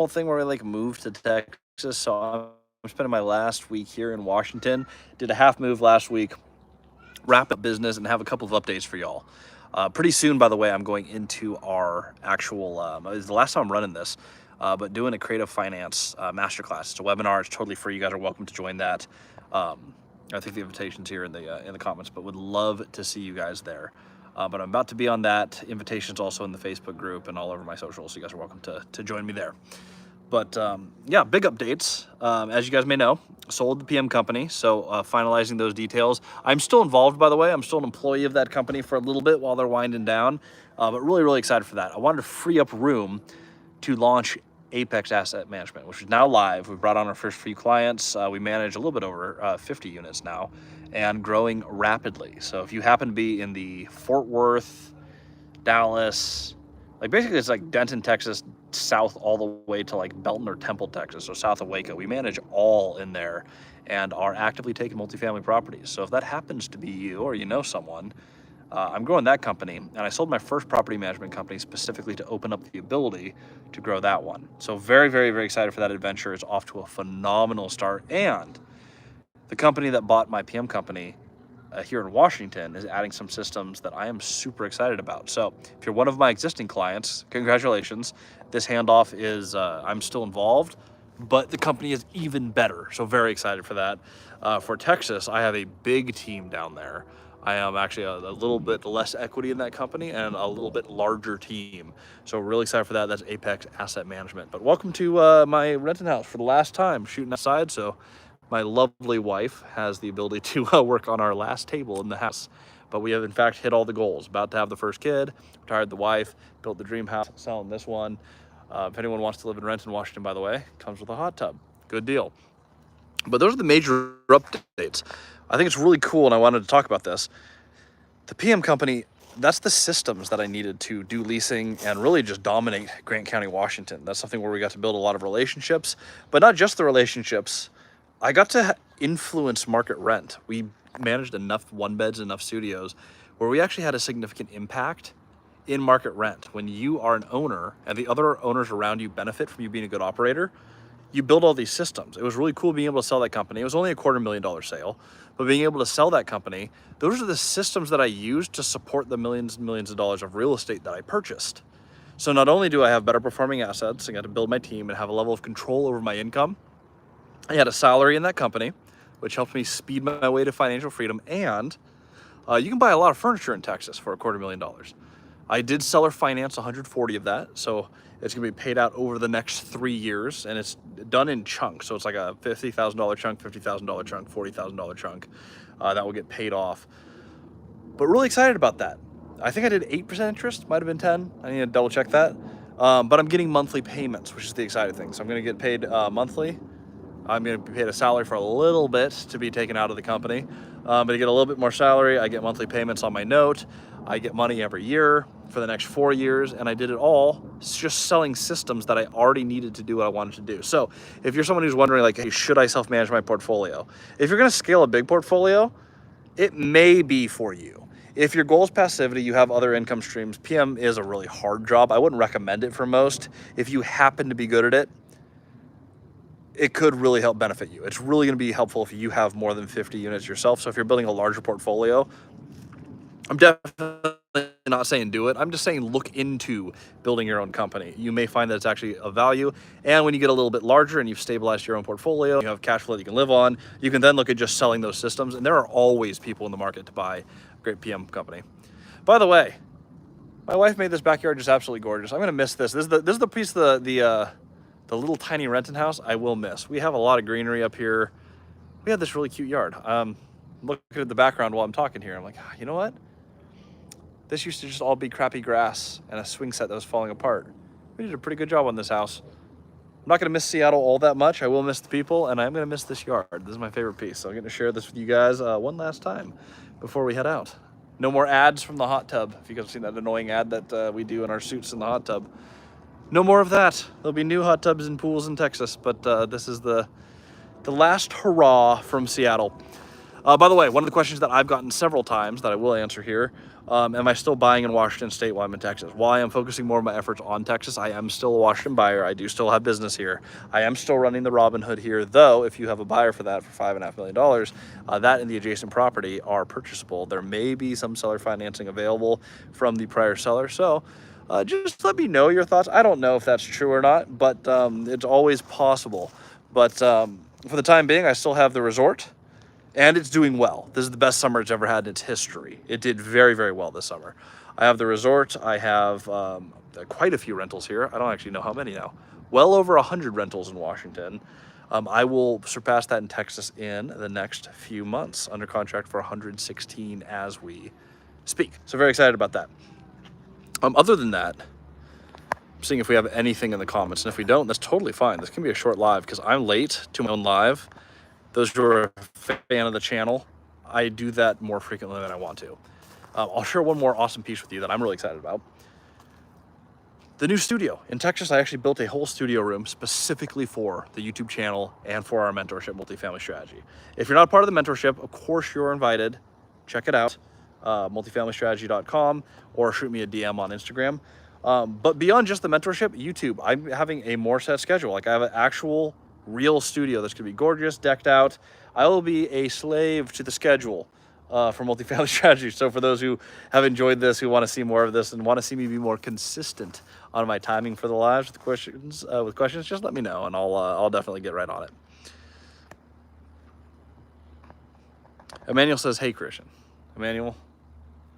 whole thing where I like moved to Texas, so I'm spending my last week here in Washington. Did a half move last week, wrap up business, and have a couple of updates for y'all. Pretty soon, by the way, I'm going into our actual, it's the last time I'm running this, but doing a creative finance masterclass. It's a webinar. It's totally free. You guys are welcome to join that. I think the invitation's here in the comments, but would love to see you guys there. But I'm about to be on that. Invitation's also in the Facebook group and all over my socials, so you guys are welcome to join me there. But yeah, big updates. As you guys may know, sold the PM company, so finalizing those details. I'm still involved, by the way. I'm still an employee of that company for a little bit while they're winding down, but really, really excited for that. I wanted to free up room to launch Apex Asset Management, which is now live. We brought on our first few clients. We manage a little bit over 50 units now and growing rapidly. So if you happen to be in the Fort Worth, Dallas, like basically it's like Denton, Texas, south all the way to like Belton or Temple, Texas, so south of Waco. We manage all in there and are actively taking multifamily properties. So if that happens to be you or you know someone, I'm growing that company, and I sold my first property management company specifically to open up the ability to grow that one. So very, very, very excited for that adventure. It's off to a phenomenal start, and the company that bought my PM company here in Washington is adding some systems that I am super excited about. So if you're one of my existing clients, congratulations. This handoff is, I'm still involved, but the company is even better. So very excited for that. For Texas, I have a big team down there. I am actually a little bit less equity in that company and a little bit larger team. So really excited for that. That's Apex Asset Management. But welcome to my renting house for the last time, shooting outside. So my lovely wife has the ability to work on our last table in the house. But we have in fact hit all the goals. About to have the first kid, retired the wife, built the dream house, selling this one. If anyone wants to live and rent in Washington, by the way, comes with a hot tub. Good deal. But those are the major updates. I think it's really cool, and I wanted to talk about this. The PM company, that's the systems that I needed to do leasing and really just dominate Grant County, Washington. That's something where we got to build a lot of relationships, but not just the relationships. I got to influence market rent. We managed enough one beds, enough studios where we actually had a significant impact in market rent. When you are an owner and the other owners around you benefit from you being a good operator, you build all these systems. It was really cool being able to sell that company. It was only a $250,000 sale, but being able to sell that company, those are the systems that I used to support the millions and millions of dollars of real estate that I purchased. So not only do I have better performing assets, I got to build my team and have a level of control over my income. I had a salary in that company, which helped me speed my way to financial freedom. And you can buy a lot of furniture in Texas for a $250,000. I did seller finance 140 of that, so it's gonna be paid out over the next 3 years, and it's done in chunks. So it's like a $50,000 chunk, $50,000 chunk, $40,000 chunk that will get paid off. But really excited about that. I think I did 8% interest, might have been 10. I need to double check that. But I'm getting monthly payments, which is the exciting thing. So I'm gonna get paid monthly. I'm gonna be paid a salary for a little bit to be taken out of the company. But to get a little bit more salary, I get monthly payments on my note. I get money every year for the next 4 years, and I did it all just selling systems that I already needed to do what I wanted to do. So if you're someone who's wondering like, hey, should I self-manage my portfolio? If you're gonna scale a big portfolio, it may be for you. If your goal is passivity, you have other income streams, PM is a really hard job. I wouldn't recommend it for most. If you happen to be good at it, it could really help benefit you. It's really gonna be helpful if you have more than 50 units yourself. So if you're building a larger portfolio, I'm definitely not saying do it. I'm just saying look into building your own company. You may find that it's actually of value. And when you get a little bit larger and you've stabilized your own portfolio, you have cash flow that you can live on, you can then look at just selling those systems. And there are always people in the market to buy a great PM company. By the way, my wife made this backyard just absolutely gorgeous. I'm gonna miss this. This is the piece of the little tiny renting house I will miss. We have a lot of greenery up here. We have this really cute yard. Looking at the background while I'm talking here, I'm like, you know what? This used to just all be crappy grass and a swing set that was falling apart. We did a pretty good job on this house. I'm not gonna miss Seattle all that much. I will miss the people, and I'm gonna miss this yard. This is my favorite piece. So I'm gonna share this with you guys one last time before we head out. No more ads from the hot tub. If you guys have seen that annoying ad that we do in our suits in the hot tub. No more of that. There'll be new hot tubs and pools in Texas, but this is the last hurrah from Seattle. By the way, one of the questions that I've gotten several times that I will answer here, am I still buying in Washington State while I'm in Texas? While I am focusing more of my efforts on Texas, I am still a Washington buyer. I do still have business here. I am still running the Robinhood here, though if you have a buyer for that for $5.5 million, that and the adjacent property are purchasable. There may be some seller financing available from the prior seller, so just let me know your thoughts. I don't know if that's true or not, but it's always possible. But for the time being, I still have the resort. And it's doing well. This is the best summer it's ever had in its history. It did very, very well this summer. I have the resort. I have quite a few rentals here. I don't actually know how many now. Well over 100 rentals in Washington. I will surpass that in Texas in the next few months. Under contract for 116 as we speak. So very excited about that. Other than that, I'm seeing if we have anything in the comments. And if we don't, that's totally fine. This can be a short live because I'm late to my own live. Those who are a fan of the channel, I do that more frequently than I want to. I'll share one more awesome piece with you that I'm really excited about. The new studio. In Texas, I actually built a whole studio room specifically for the YouTube channel and for our mentorship, Multifamily Strategy. If you're not part of the mentorship, of course you're invited. Check it out, multifamilystrategy.com, or shoot me a DM on Instagram. But beyond just the mentorship, YouTube, I'm having a more set schedule. Like I have an actual real studio that's gonna be gorgeous, decked out. I will be a slave to the schedule for Multifamily Strategy. So for those who have enjoyed this, who want to see more of this and want to see me be more consistent on my timing for the lives with questions, just let me know and I'll definitely get right on it. Emmanuel says, "Hey Christian." Emmanuel,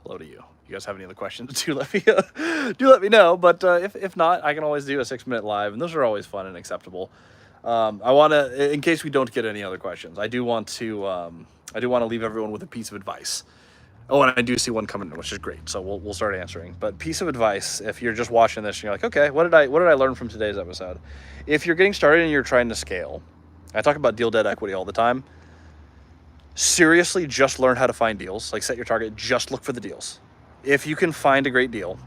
hello to you. You guys have any other questions? Do let me know. But if not, I can always do a 6-minute live, and those are always fun and acceptable. I want to, in case we don't get any other questions, I do want to leave everyone with a piece of advice. Oh, and I do see one coming in, which is great. So we'll start answering. But piece of advice, if you're just watching this and you're like, okay, what did I learn from today's episode? If you're getting started and you're trying to scale, I talk about deal debt equity all the time. Seriously, just learn how to find deals. Like set your target, just look for the deals. If you can find a great deal,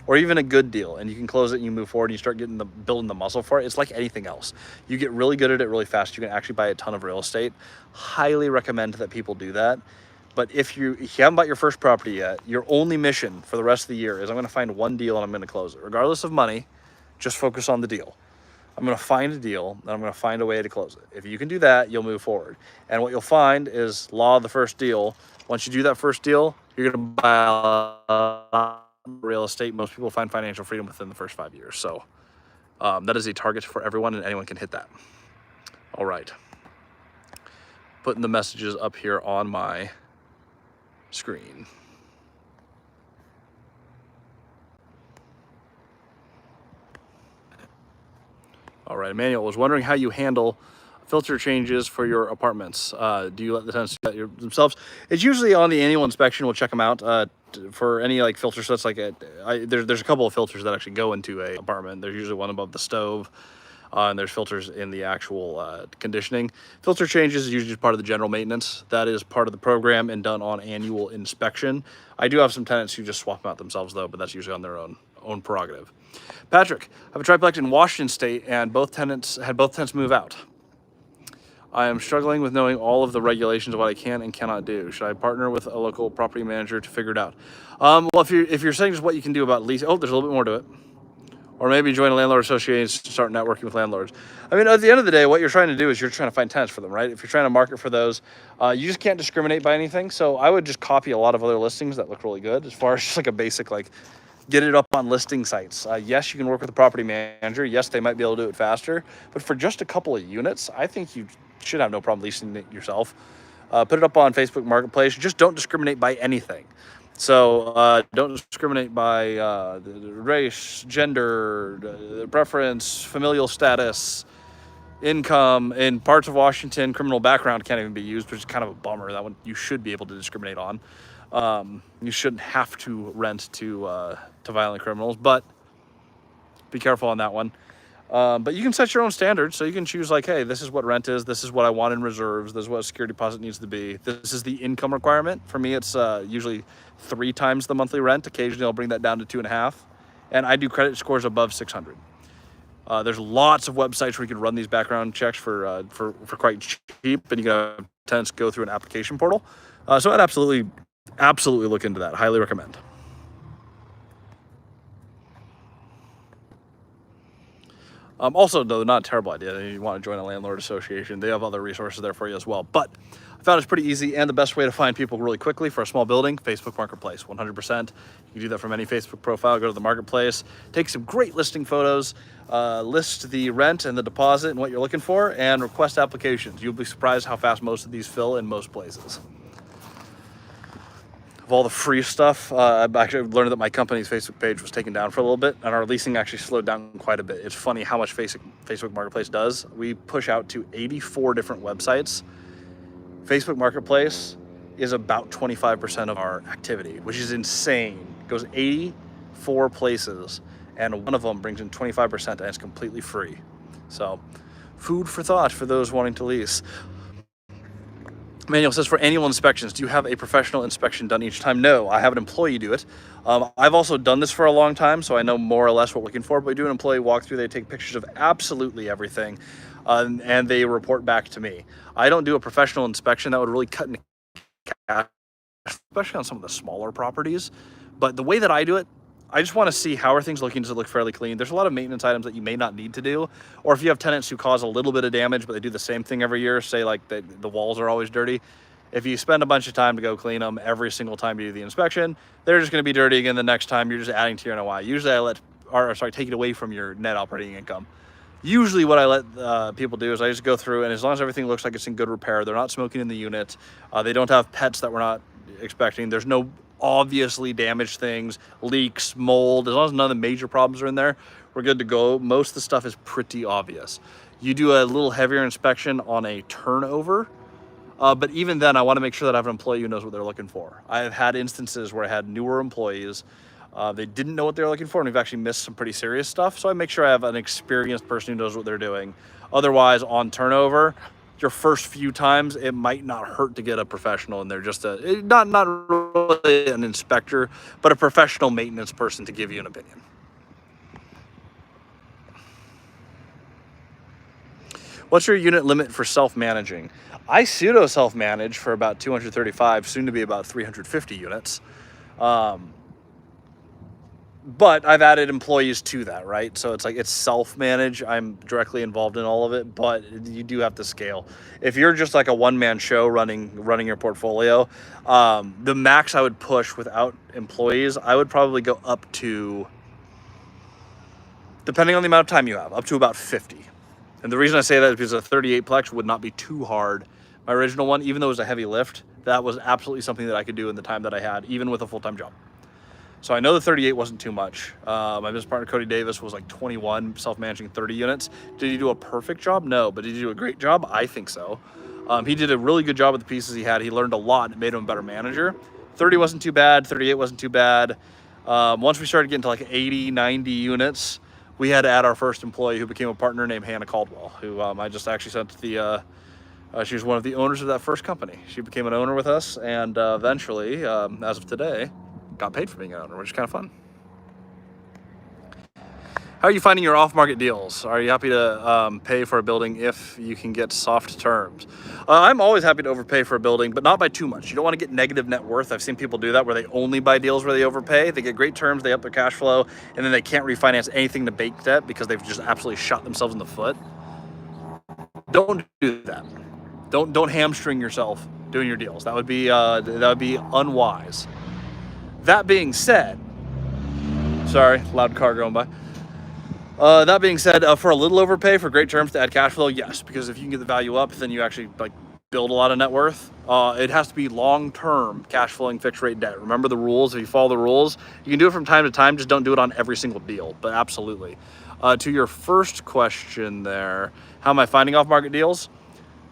or even a good deal, and you can close it and you move forward and you start building the muscle for it, it's like anything else. You get really good at it really fast. You can actually buy a ton of real estate. Highly recommend that people do that. But if you haven't bought your first property yet, your only mission for the rest of the year is I'm gonna find one deal and I'm gonna close it. Regardless of money, just focus on the deal. I'm gonna find a deal and I'm gonna find a way to close it. If you can do that, you'll move forward. And what you'll find is law of the first deal. Once you do that first deal, you're gonna buy real estate. Most people find financial freedom within the first 5 years. So that is a target for everyone and anyone can hit that. All right. Putting the messages up here on my screen. All right, Emmanuel was wondering how you handle filter changes for your apartments. Do you let the tenants do that themselves? It's usually on the annual inspection. We'll check them out for any like filter sets. Like there's a couple of filters that actually go into a apartment. There's usually one above the stove, and there's filters in the actual conditioning. Filter changes is usually just part of the general maintenance. That is part of the program and done on annual inspection. I do have some tenants who just swap them out themselves though, but that's usually on their own prerogative. Patrick, I have a triplex in Washington State, and both tenants move out. I am struggling with knowing all of the regulations of what I can and cannot do. Should I partner with a local property manager to figure it out? Well, if you're saying just what you can do about lease, there's a little bit more to it. Or maybe join a landlord association to start networking with landlords. I mean, at the end of the day, what you're trying to do is you're trying to find tenants for them, right? If you're trying to market for those, you just can't discriminate by anything. So I would just copy a lot of other listings that look really good as far as just like a basic, like get it up on listing sites. Yes, you can work with a property manager. Yes, they might be able to do it faster. But for just a couple of units, I think you should have no problem leasing it yourself. Put it up on Facebook Marketplace. Just don't discriminate by anything. So don't discriminate by race, gender, preference, familial status, income. In parts of Washington, criminal background can't even be used, which is kind of a bummer. That one you should be able to discriminate on. You shouldn't have to rent to violent criminals, but be careful on that one. But you can set your own standards, so you can choose like, hey, this is what rent is, this is what I want in reserves, this is what a security deposit needs to be, this is the income requirement. For me, it's usually 3 times the monthly rent. Occasionally I'll bring that down to 2.5, and I do credit scores above 600. There's lots of websites where you can run these background checks for quite cheap, and you can have tenants go through an application portal. So I'd absolutely look into that. Highly recommend. Also, though, not a terrible idea. You want to join a landlord association. They have other resources there for you as well. But I found it's pretty easy, and the best way to find people really quickly for a small building, Facebook Marketplace, 100%. You can do that from any Facebook profile. Go to the Marketplace, take some great listing photos, list the rent and the deposit and what you're looking for, and request applications. You'll be surprised how fast most of these fill in most places. Of all the free stuff, I've actually learned that my company's Facebook page was taken down for a little bit, and our leasing actually slowed down quite a bit. It's funny how much Facebook Marketplace does. We push out to 84 different websites. Facebook Marketplace is about 25% of our activity, which is insane. It goes 84 places, and one of them brings in 25%, and it's completely free. So, food for thought for those wanting to lease. Manual says, for annual inspections, do you have a professional inspection done each time? No, I have an employee do it. I've also done this for a long time, so I know more or less what we're looking for, but we do an employee walkthrough. They take pictures of absolutely everything, and they report back to me. I don't do a professional inspection. That would really cut into cash, especially on some of the smaller properties. But the way that I do it, I just want to see how are things looking. Does it look fairly clean? There's a lot of maintenance items that you may not need to do. Or if you have tenants who cause a little bit of damage, but they do the same thing every year, say like the walls are always dirty. If you spend a bunch of time to go clean them every single time you do the inspection, they're just going to be dirty again the next time. You're just adding to your NOI. Usually take it away from your net operating income. Usually what I let people do is I just go through, and as long as everything looks like it's in good repair, they're not smoking in the unit, they don't have pets that we're not expecting, there's no obviously damaged things, leaks, mold, as long as none of the major problems are in there, we're good to go. Most of the stuff is pretty obvious. You do a little heavier inspection on a turnover, but even then I want to make sure that I have an employee who knows what they're looking for. I've had instances where I had newer employees, they didn't know what they were looking for, and we've actually missed some pretty serious stuff. So I make sure I have an experienced person who knows what they're doing. Otherwise, on turnover, your first few times, it might not hurt to get a professional in there, just not really an inspector, but a professional maintenance person to give you an opinion. What's your unit limit for self-managing? I pseudo self-manage for about 235, soon to be about 350 units. But I've added employees to that, right? So it's like it's self-manage. I'm directly involved in all of it, but you do have to scale. If you're just like a one-man show running your portfolio, the max I would push without employees, I would probably go up to, depending on the amount of time you have, up to about 50. And the reason I say that is because a 38 plex would not be too hard. My original one, even though it was a heavy lift, that was absolutely something that I could do in the time that I had, even with a full-time job. So I know the 38 wasn't too much. My business partner, Cody Davis, was like 21, self-managing 30 units. Did he do a perfect job? No, but did he do a great job? I think so. He did a really good job with the pieces he had. He learned a lot. It made him a better manager. 30 wasn't too bad. 38 wasn't too bad. Once we started getting to like 80, 90 units, we had to add our first employee who became a partner named Hannah Caldwell, who I just actually sent to the, she was one of the owners of that first company. She became an owner with us, and eventually, as of today, got paid for being an owner, which is kind of fun. How are you finding your off-market deals? Are you happy to pay for a building if you can get soft terms? I'm always happy to overpay for a building, but not by too much. You don't want to get negative net worth. I've seen people do that where they only buy deals where they overpay. They get great terms, they up their cash flow, and then they can't refinance anything to bank debt because they've just absolutely shot themselves in the foot. Don't do that. Don't hamstring yourself doing your deals. That would be unwise. That being said, sorry, loud car going by. That being said, for a little overpay for great terms to add cash flow, yes, because if you can get the value up, then you actually like build a lot of net worth. It has to be long-term cash flowing fixed rate debt. Remember the rules. If you follow the rules, you can do it from time to time. Just don't do it on every single deal, but absolutely. To your first question there, how am I finding off-market deals?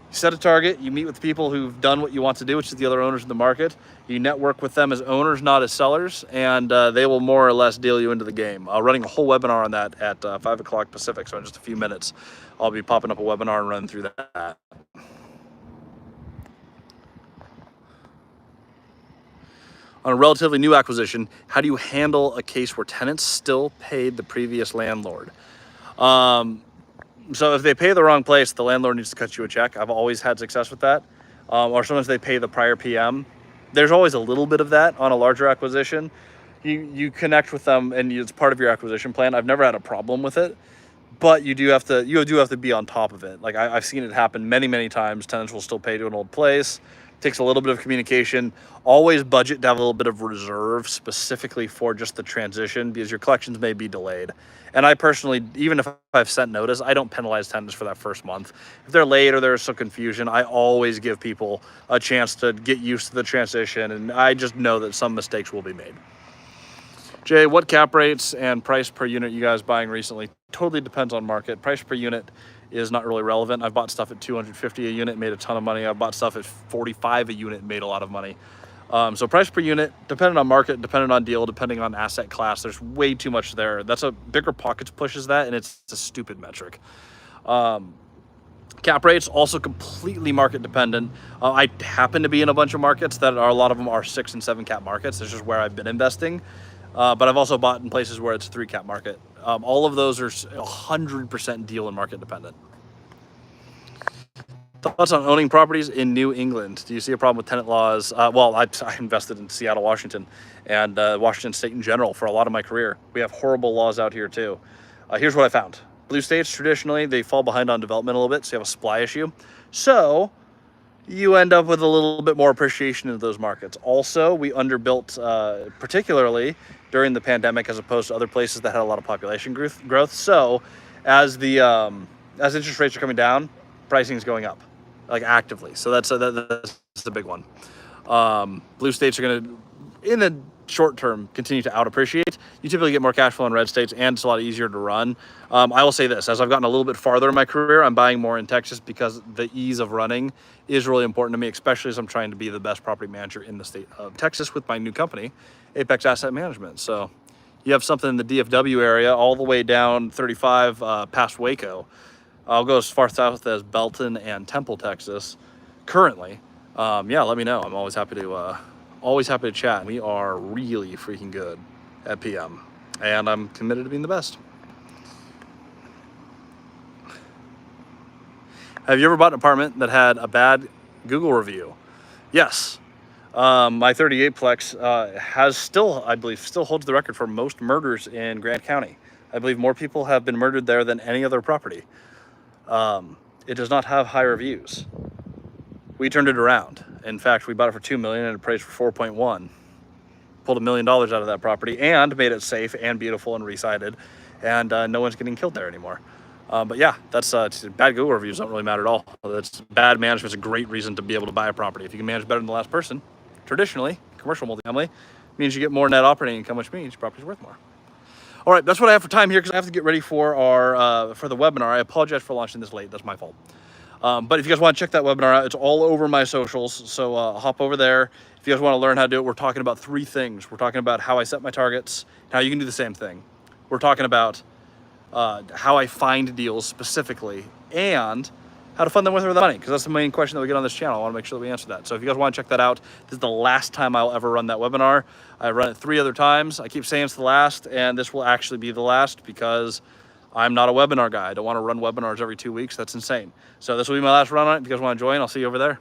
You set a target, you meet with people who've done what you want to do, which is the other owners in the market. You network with them as owners, not as sellers, and they will more or less deal you into the game. Running a whole webinar on that at 5 o'clock Pacific, so in just a few minutes, I'll be popping up a webinar and running through that. On a relatively new acquisition, how do you handle a case where tenants still paid the previous landlord? So if they pay the wrong place, the landlord needs to cut you a check. I've always had success with that. or sometimes they pay the prior PM. There's always a little bit of that on a larger acquisition. You connect with them and it's part of your acquisition plan. I've never had a problem with it, but you do have to be on top of it. Like I've seen it happen many times. Tenants will still pay to an old place. Takes a little bit of communication. Always budget to have a little bit of reserve specifically for just the transition, because your collections may be delayed. And I personally, even if I've sent notice, I don't penalize tenants for that first month. If they're late or there's some confusion, I always give people a chance to get used to the transition, and I just know that some mistakes will be made. Jay, what cap rates and price per unit you guys buying recently? Totally depends on market. Price per unit is not really relevant. I've bought stuff at $250 a unit, made a ton of money. I've bought stuff at $45 a unit, made a lot of money. So price per unit, depending on market, depending on deal, depending on asset class, there's way too much there. That's a bigger pockets pushes that, and it's a stupid metric. Cap rates also completely market dependent. I happen to be in a bunch of markets that are, a lot of them are 6 and 7 cap markets. That's just where I've been investing. But I've also bought in places where it's 3 cap market. All of those are 100% deal and market dependent. Thoughts on owning properties in New England? Do you see a problem with tenant laws? Well, I invested in Seattle, Washington, and Washington State in general for a lot of my career. We have horrible laws out here too. Here's what I found. Blue states, traditionally, they fall behind on development a little bit, so you have a supply issue. So you end up with a little bit more appreciation in those markets. Also, we underbuilt, particularly during the pandemic, as opposed to other places that had a lot of population growth. So as interest rates are coming down, pricing is going up, like actively. So that's the big one. Blue states are going to, in the short term, continue to out appreciate. You typically get more cash flow in red states, and it's a lot easier to run. I will say this, as I've gotten a little bit farther in my career, I'm buying more in Texas because the ease of running is really important to me, especially as I'm trying to be the best property manager in the state of Texas with my new company, Apex Asset Management. So you have something in the DFW area all the way down 35 past Waco. I'll go as far south as Belton and Temple, Texas, currently. Yeah, let me know. I'm always happy to chat. We are really freaking good at PM, and I'm committed to being the best. Have you ever bought an apartment that had a bad Google review? Yes. My 38plex I believe, still holds the record for most murders in Grant County. I believe more people have been murdered there than any other property. It does not have high reviews. We turned it around. In fact, we bought it for $2 million and it appraised for 4.1. Pulled $1 million out of that property and made it safe and beautiful and re-sided, and no one's getting killed there anymore. But yeah, that's bad Google reviews don't really matter at all. That's bad management is a great reason to be able to buy a property. If you can manage better than the last person, traditionally, commercial multifamily means you get more net operating income, which means your property's worth more. All right, that's what I have for time here, because I have to get ready for our for the webinar. I apologize for launching this late. That's my fault. But if you guys want to check that webinar out, it's all over my socials. So hop over there. If you guys want to learn how to do it, we're talking about 3 things. We're talking about how I set my targets, how you can do the same thing. We're talking about how I find deals specifically, and how to fund them with or without money, because that's the main question that we get on this channel. I want to make sure that we answer that. So if you guys want to check that out, this is the last time I'll ever run that webinar. I run it 3 other times. I keep saying it's the last, and this will actually be the last, because I'm not a webinar guy. I don't want to run webinars every 2 weeks. That's insane. So this will be my last run on it. If you guys want to join, I'll see you over there.